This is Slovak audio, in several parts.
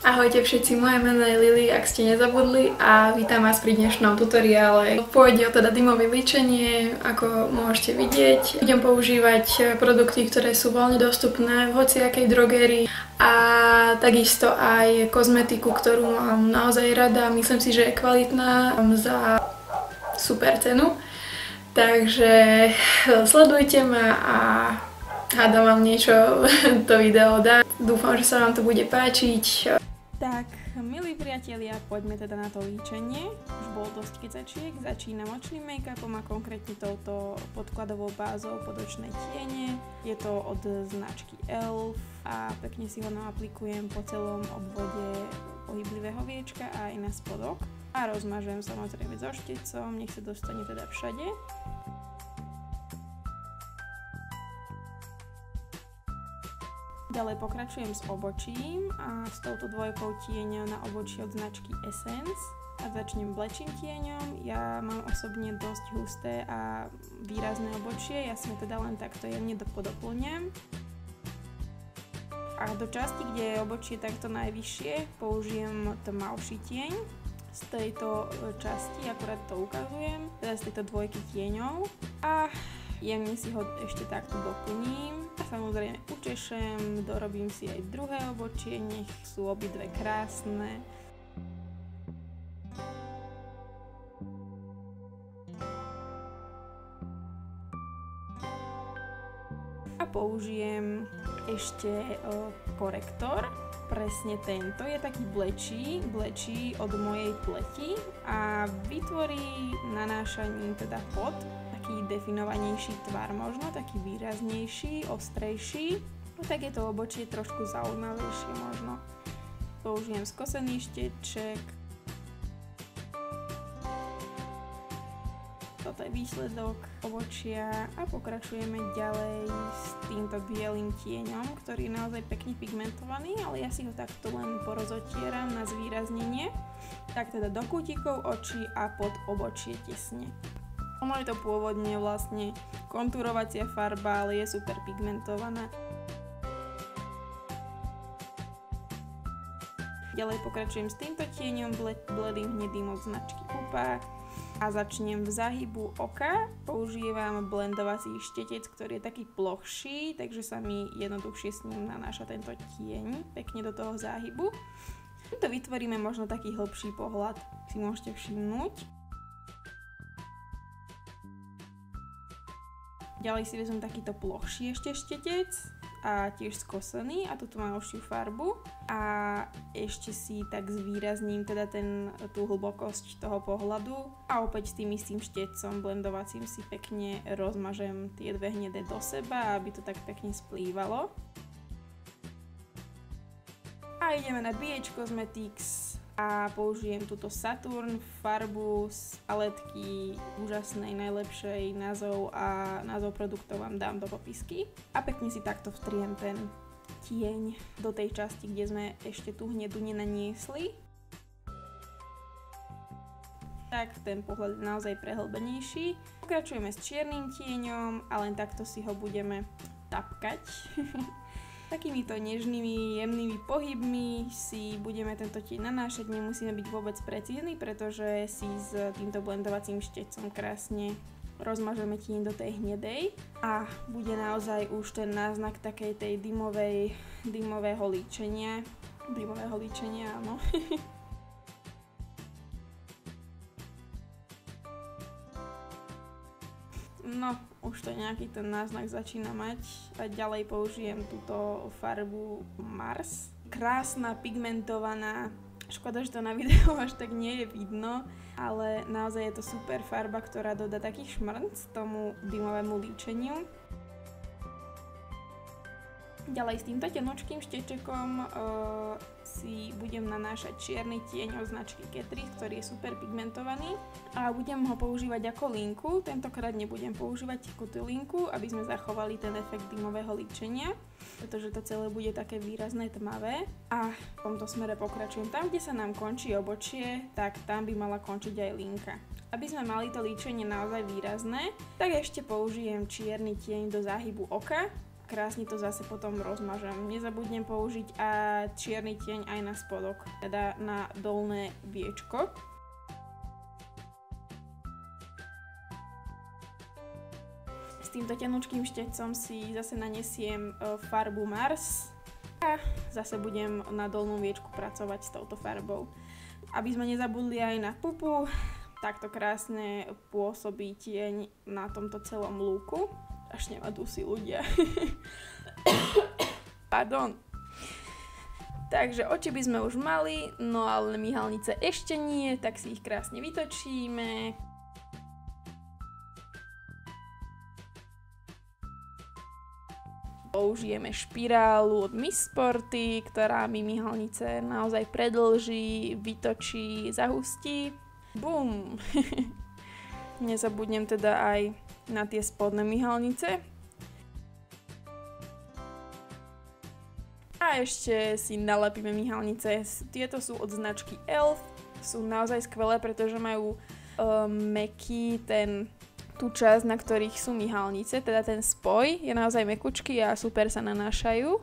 Ahojte všetci, moje meno je Lily, ak ste nezabudli, a vítam vás pri dnešnom tutoriále. Pôjde o teda dymové líčenie, ako môžete vidieť. Budem používať produkty, ktoré sú voľne dostupné v hociakej drogérii a takisto aj kozmetiku, ktorú mám naozaj rada. Myslím si, že je kvalitná za super cenu. Takže sledujte ma a hádam vám niečo to video dá. Dúfam, že sa vám to bude páčiť. Tak, milí priatelia, poďme teda na to líčenie. Už bolo dosť kecačiek, začínam očným make-upom a konkrétne touto podkladovou bázou pod očné tiene. Je to od značky ELF a pekne si ho naaplikujem po celom obvode pohyblivého viečka a aj na spodok. A rozmažem samozrejme so štecom, nech sa dostane teda všade. Ďalej pokračujem s obočím a s touto dvojkou tieňa na obočí od značky Essence a začnem blečím tieňom. Ja mám osobne dosť husté a výrazné obočie, ja si teda len takto jemne podoplňam. A do časti, kde je obočie takto najvyššie, použijem tmavší tieň. Z tejto časti akurát to ukazujem, teda z tejto dvojky tieňov a jemne si ho ešte takto doplním. A samozrejme učešem, dorobím si aj druhé obočie, nech sú obidve krásne. A použijem ešte korektor. Presne tento je taký blečí od mojej pleti a vytvorí nanášaním teda pod taký definovanejší tvar, možno taký výraznejší, ostrejší. No tak je to obočie trošku zaujímavejšie možno. Použijem skosený šteček. Toto je výsledok obočia a pokračujeme ďalej s týmto bielým tieňom, ktorý je naozaj pekne pigmentovaný, ale ja si ho takto len porozotieram na zvýraznenie. Tak teda do kútikov očí a pod obočie tesne. Ono je to pôvodne vlastne kontúrovacia farba, ale je super pigmentovaná. Ďalej pokračujem s týmto tieňom bledým hnedým od značky Upa a začnem v záhybu oka. Používam blendovací štetec, ktorý je taký plochší, takže sa mi jednoduchšie s ním nanáša tento tieň pekne do toho záhybu. To vytvoríme možno taký hlbší pohľad, si môžete všimnúť. Ďalej si vezmem takýto plochší ešte štetec a tiež skosený a tuto mám užšiu farbu a ešte si tak zvýrazním teda tú hlbokosť toho pohľadu a opäť s tým istým štecom blendovacím si pekne rozmažem tie dve hnedé do seba, aby to tak pekne splývalo. A ideme na BH Cosmetics a použijem túto Saturn farbu z paletky úžasnej, najlepšej, názov produktov vám dám do popisky. A pekne si takto vtriem ten tieň do tej časti, kde sme ešte tú hnedu nenaniesli. Tak ten pohľad je naozaj prehlbenejší. Pokračujeme s čiernym tieňom a len takto si ho budeme tapkať. Takýmito nežnými, jemnými pohybmi si budeme tento tieň nanášať, nemusíme byť vôbec precízni, pretože si s týmto blendovacím štecom krásne rozmažeme tieň do tej hnedej a bude naozaj už ten náznak takej tej dymového líčenia. Dymového líčenia, áno. No, už to nejaký ten náznak začína mať a ďalej použijem túto farbu Mars. Krásna, pigmentovaná, škoda, že to na videu až tak nie je vidno, ale naozaj je to super farba, ktorá dodá taký šmrnc tomu dymovému líčeniu. Ďalej s týmto tenočkým štečekom si budem nanášať čierny tieň od značky Catrice, ktorý je super pigmentovaný a budem ho používať ako linku. Tentokrát nebudem používať takúto linku, aby sme zachovali ten efekt dymového líčenia, pretože to celé bude také výrazné tmavé. A v tomto smere pokračujem. Tam, kde sa nám končí obočie, tak tam by mala končiť aj linka. Aby sme mali to líčenie naozaj výrazné, tak ešte použijem čierny tieň do záhybu oka krásne to zase potom rozmažem. Nezabudnem použiť a čierny tieň aj na spodok, teda na dolné viečko. S týmto tenučkým štecom si zase nanesiem farbu Mars a zase budem na dolnom viečku pracovať s touto farbou. Aby sme nezabudli aj na pupu, takto krásne pôsobí tieň na tomto celom lúku. Až ma dusí ľudia. Pardon. Takže oči by sme už mali, no ale myhalnice ešte nie, tak si ich krásne vytočíme. Použijeme špirálu od Miss Sporty, ktorá mi myhalnice naozaj predĺží, vytočí, zahustí. Bum! Nezabudnem teda aj na tie spodné myhalnice. A ešte si nalepíme myhalnice. Tieto sú od značky Elf. Sú naozaj skvelé, pretože majú tú časť, na ktorých sú myhalnice, teda ten spoj je naozaj mekučký a super sa nanášajú.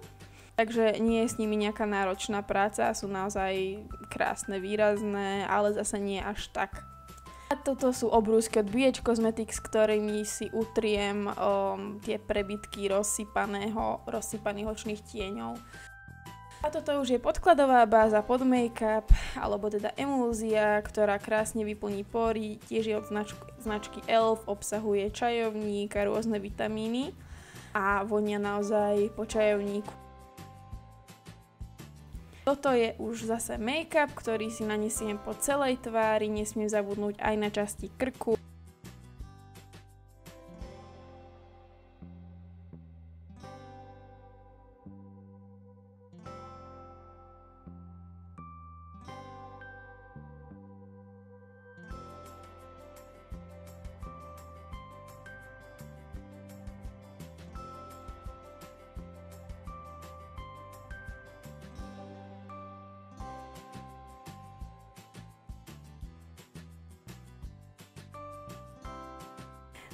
Takže nie je s nimi nejaká náročná práca, sú naozaj krásne, výrazné, ale zase nie až tak. A toto sú obrúsky od BH Cosmetics, s ktorými si utriem tie prebytky rozsypaných očných tieňov. A toto už je podkladová báza pod make-up, alebo teda emúzia, ktorá krásne vyplní pory, tiež je od značky Elf, obsahuje čajovník a rôzne vitamíny a vonia naozaj po čajovníku. Toto je už zase make-up, ktorý si nanesiem po celej tvári, nesmiem zabudnúť aj na časti krku.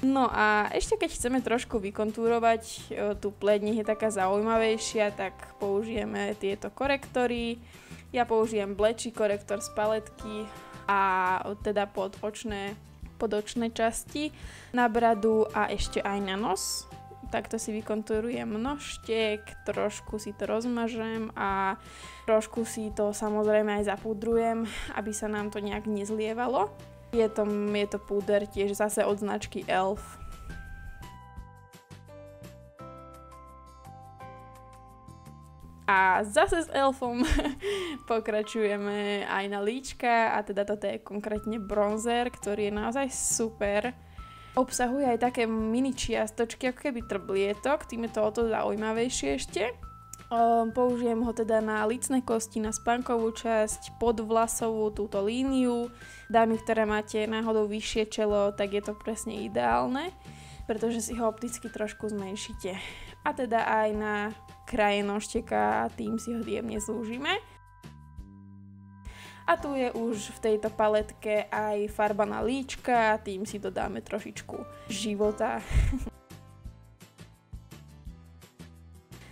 No a ešte keď chceme trošku vykontúrovať tú pleť, nech je taká zaujímavejšia, tak použijeme tieto korektory. Ja použijem bledší korektor z paletky a teda pod očné časti, na bradu a ešte aj na nos. Takto si vykontúrujem nožtek, trošku si to rozmažem a trošku si to samozrejme aj zapudrujem, aby sa nám to nejak nezlievalo. Je to púder tiež zase od značky Elf. A zase s Elfom pokračujeme aj na líčka a teda toto je konkrétne bronzer, ktorý je naozaj super. Obsahuje aj také mini čiastočky, ako keby trblietok, tým je to o to zaujímavejšie ešte. Použijem ho teda na lícne kosti, na spánkovú časť, podvlasovú túto líniu. Dámy, ktoré máte náhodou vyššie čelo, tak je to presne ideálne, pretože si ho opticky trošku zmenšíte. A teda aj na kraje nožteka, tým si ho jemne zúžime. A tu je už v tejto paletke aj farba na líčka, tým si dodáme trošičku života.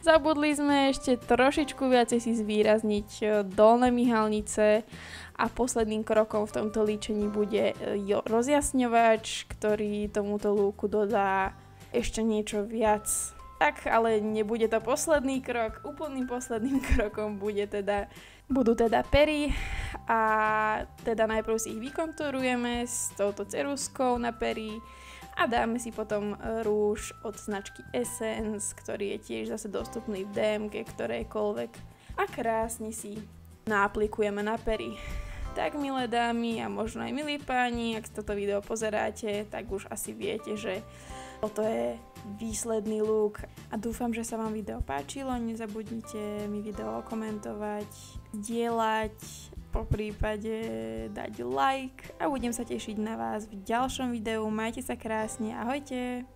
Zabudli sme ešte trošičku viacej si zvýrazniť dolné myhalnice a posledným krokom v tomto líčení bude rozjasňovač, ktorý tomuto lúku dodá ešte niečo viac. Tak, ale nebude to posledný krok. Úplným posledným krokom budú teda pery a teda najprv si ich vykontúrujeme s touto ceruzkou na pery a dáme si potom rúž od značky Essence, ktorý je tiež zase dostupný v DMG ktorejkoľvek a krásne si naaplikujeme na pery. Tak, milé dámy a možno aj milí páni, ak toto video pozeráte, tak už asi viete, že toto je výsledný look a dúfam, že sa vám video páčilo. Nezabudnite mi video komentovať, dielať, poprípade dať like a budem sa tešiť na vás v ďalšom videu. Majte sa krásne, ahojte!